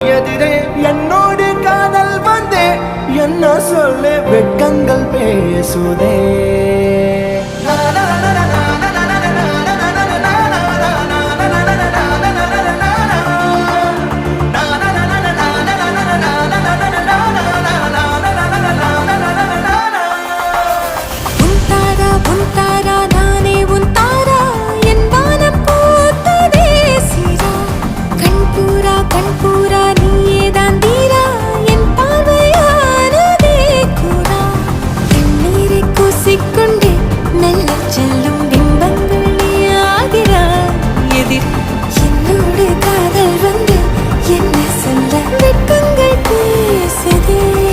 எதிரே என்னோடு காதல் வந்தே என்ன சொல்ல வெட்கங்கள் பேசுதே. என்னோடு காதல் வந்து என்ன சொல்ல வெட்கங்கள் பேசுதே.